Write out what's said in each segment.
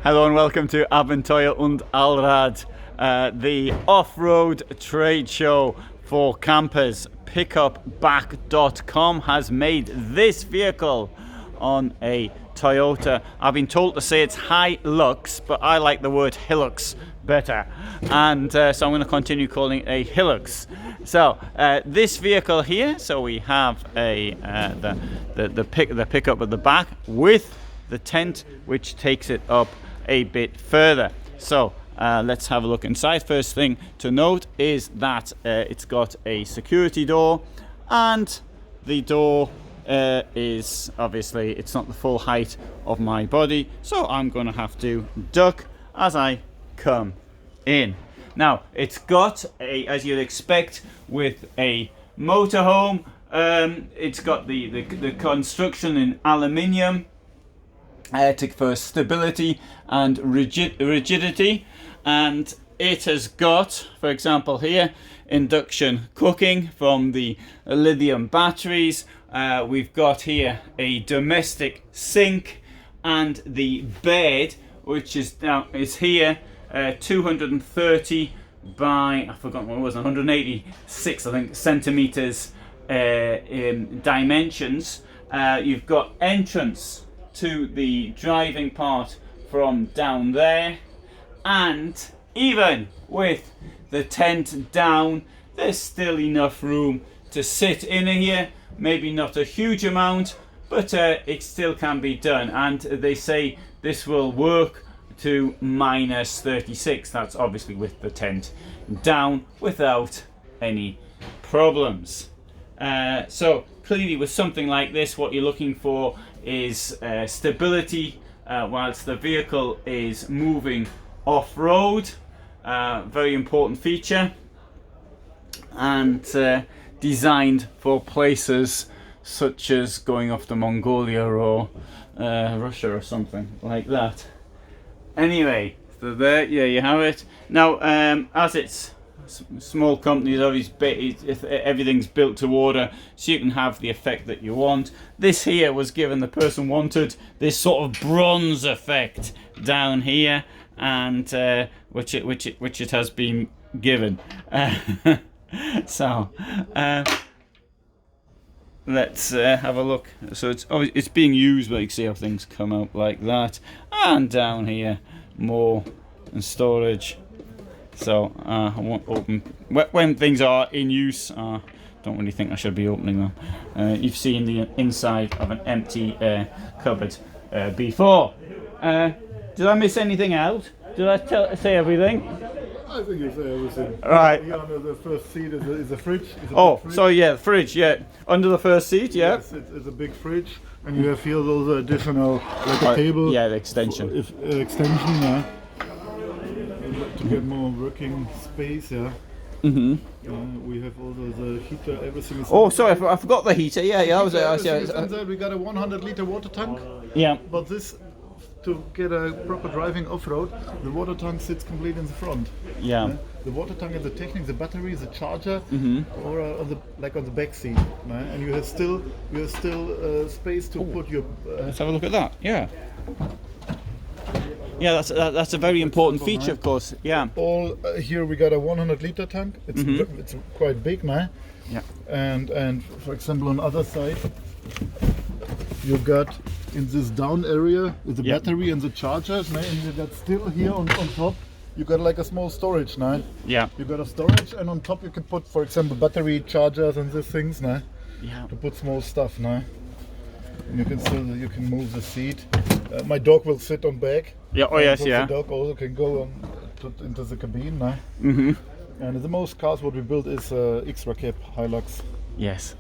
Hello and welcome to Abenteuer und Allrad, the off-road trade show for campers. PickUpBack.com has made this vehicle on a Toyota. I've been told to say it's Hilux, but I like the word Hillux better, and so I'm going to continue calling it a Hillux. So this vehicle here, so we have a the pickup at the back with the tent, which takes it up a bit further. So let's have a look inside. First thing to note is that it's got a security door, and the door is obviously, it's not the full height of my body, so I'm going to have to duck as I come in. Now it's got a, as you'd expect with a motorhome, it's got the construction in aluminium for stability and rigidity, and it has got, for example here, induction cooking from the lithium batteries. We've got here a domestic sink, and the bed, which is here 230 by, I forgot what it was, 186 I think centimeters in dimensions. You've got entrance to the driving part from down there, and even with the tent down, there's still enough room to sit in here. Maybe not a huge amount, but it still can be done, and they say this will work to minus 36. That's obviously with the tent down without any problems. So clearly with something like this, what you're looking for is stability whilst the vehicle is moving off-road. Very important feature, and designed for places such as going off to Mongolia or Russia or something like that. Anyway, so there you have it. Now as it's small companies, obviously everything's built to order, so you can have the effect that you want. This here was given, the person wanted this sort of bronze effect down here, and which it has been given. So let's have a look. So it's being used, but you can see how things come out like that, and down here more and storage. So I won't open when things are in use. Don't really think I should be opening them. You've seen the inside of an empty cupboard before. Did I miss anything out? Did I say everything? I think you say everything. Right. Here under the first seat is a fridge. Fridge. So yeah, the fridge. Yeah, under the first seat. Yeah. Yes, it's a big fridge, and you have here those additional, like a table. Yeah, the extension. Extension, yeah. To get more working space, yeah. Mhm. We have also the heater. Everything is. Oh, sorry, I forgot the heater. Yeah. We got a 100-liter water tank. Yeah. But this, to get a proper driving off-road, the water tank sits complete in the front. Yeah. The water tank is the technique, the battery, the charger, or on the back seat, and you have still space to put your. Let's have a look at that. Yeah. Yeah, that's a very important feature, of course. Yeah. All here we got a 100-liter tank. It's quite big, man. Yeah. And for example, on the other side, you got in this down area with the battery and the chargers, and you got still here on top. You got like a small storage, nah? Yeah. You got a storage, and on top you can put, for example, battery chargers and these things, nah? Yeah. To put small stuff, nah? And you can move the seat. My dog will sit on back. Yeah. Oh yes. The Yeah. dog also can go into the cabine, nah? Mhm. And the most cars what we built is extra cab Hilux. Yes.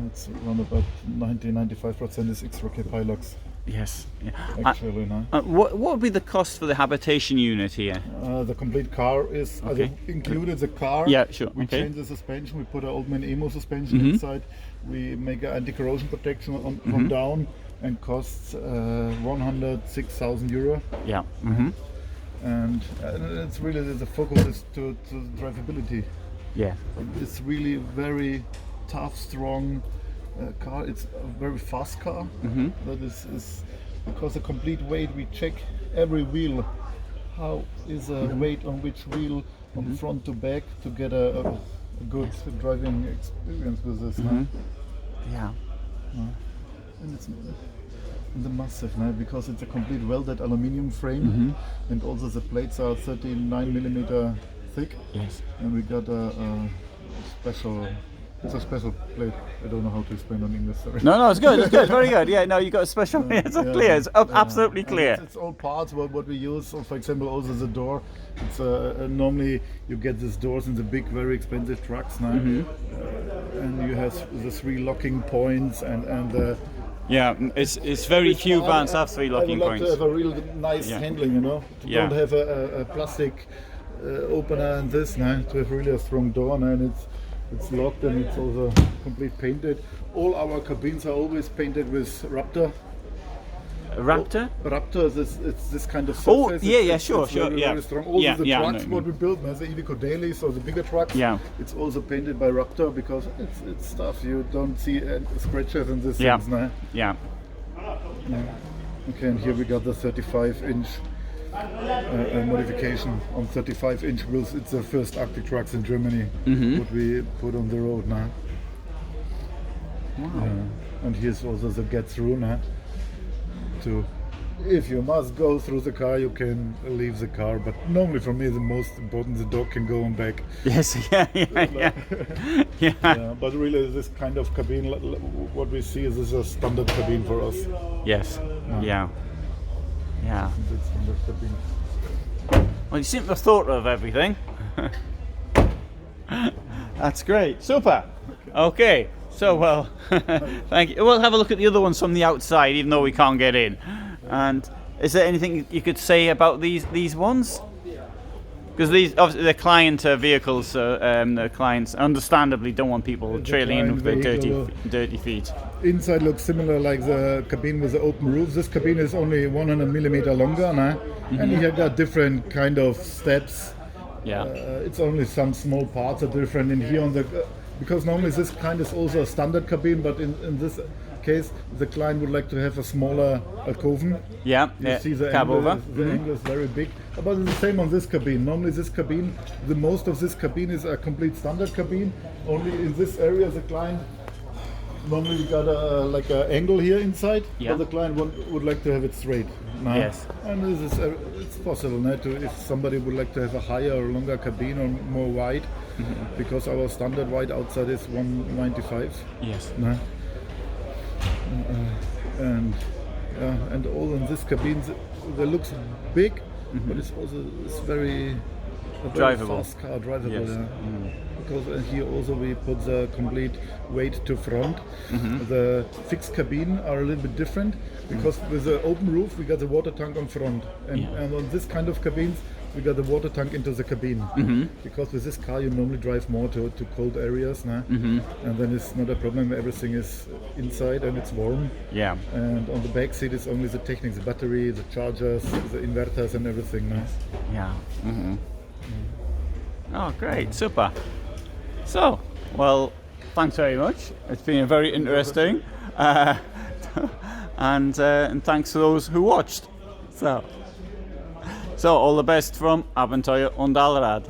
It's around about 90-95% is extra cab Hilux. Yes. Yeah. Actually, no. What would be the cost for the habitation unit here? The complete car is included the car. Yeah, sure. We change the suspension. We put an old man Emo suspension inside. We make an anti-corrosion protection from down, and costs 106,000 euro. Yeah. And it's really the focus is to drivability. Yeah. It's really very tough, strong car. It's a very fast car. That is because the complete weight, we check every wheel. How is the weight on which wheel, from front to back, to get a good driving experience with this. Yeah. And it's the massive, because it's a complete welded aluminium frame, and also the plates are 39mm thick. Yes. And we got a special. It's a special plate. I don't know how to explain on English. Sorry. No, it's good. It's good. Very good. Yeah. No, you got a special. It's clear. It's absolutely clear. It's all parts. What we use. So for example, also the door. It's normally you get these doors in the big, very expensive trucks now, and you have the 3 locking points and. Yeah, it's very few vans have 3 locking points. I would like points. to have a real nice handling, To don't have a plastic opener and this, now to have really a strong door, and it's locked and it's also complete painted. All our cabins are always painted with Raptor. Raptor? Raptor is this kind of surface. Sure. Very strong. Also the trucks what we build, the Iveco Dailies or the bigger trucks. Yeah. It's also painted by Raptor because it's stuff you don't see scratches and this things now. Yeah. Okay, and here we got the 35-inch modification on 35-inch wheels. It's the first Arctic trucks in Germany what we put on the road now. Wow. And here's also the get through now. If you must go through the car, you can leave the car. But normally, for me, the most important, the dog can go on back. Yes. Yeah. But really, this kind of cabin, what we see is a standard cabin for us. Yes. Yeah. It's standard cabin. Well, you seem to have thought of everything. That's great. Super. Okay. So, well, thank you. We'll have a look at the other ones from the outside, even though we can't get in. And is there anything you could say about these ones? Because these, obviously, they're client vehicles. The clients understandably don't want people trailing in with their dirty feet. Inside looks similar like the cabin with the open roof. This cabin is only 100mm longer, and here got different kind of steps. Yeah. It's only some small parts are different in here on the. Because normally this kind is also a standard cabin, but in this case, the client would like to have a smaller alcoven. Yeah, you see the angle is very big. But it's the same on this cabin. Normally this cabin, the most of this cabin is a complete standard cabin. Only in this area the client, normally we got like an angle here inside, but the client would like to have it straight. Yes. And this is it's possible if somebody would like to have a higher or longer cabin or more wide, because our standard wide outside is 195. Yes. And all in this cabin, they looks big, but it's very drivable. Fast car, drivable. Yes. Because here also we put the complete weight to front. The fixed cabin are a little bit different because with the open roof we got the water tank on front, and on this kind of cabins we got the water tank into the cabin. Because with this car you normally drive more to cold areas, and then it's not a problem. Everything is inside and it's warm. Yeah. And on the back seat is only the techniques, the battery, the chargers, the inverters, and everything. Yeah. Oh, great, super. So, well, thanks very much. It's been very interesting, and thanks to those who watched. So all the best from Abenteuer und Allrad.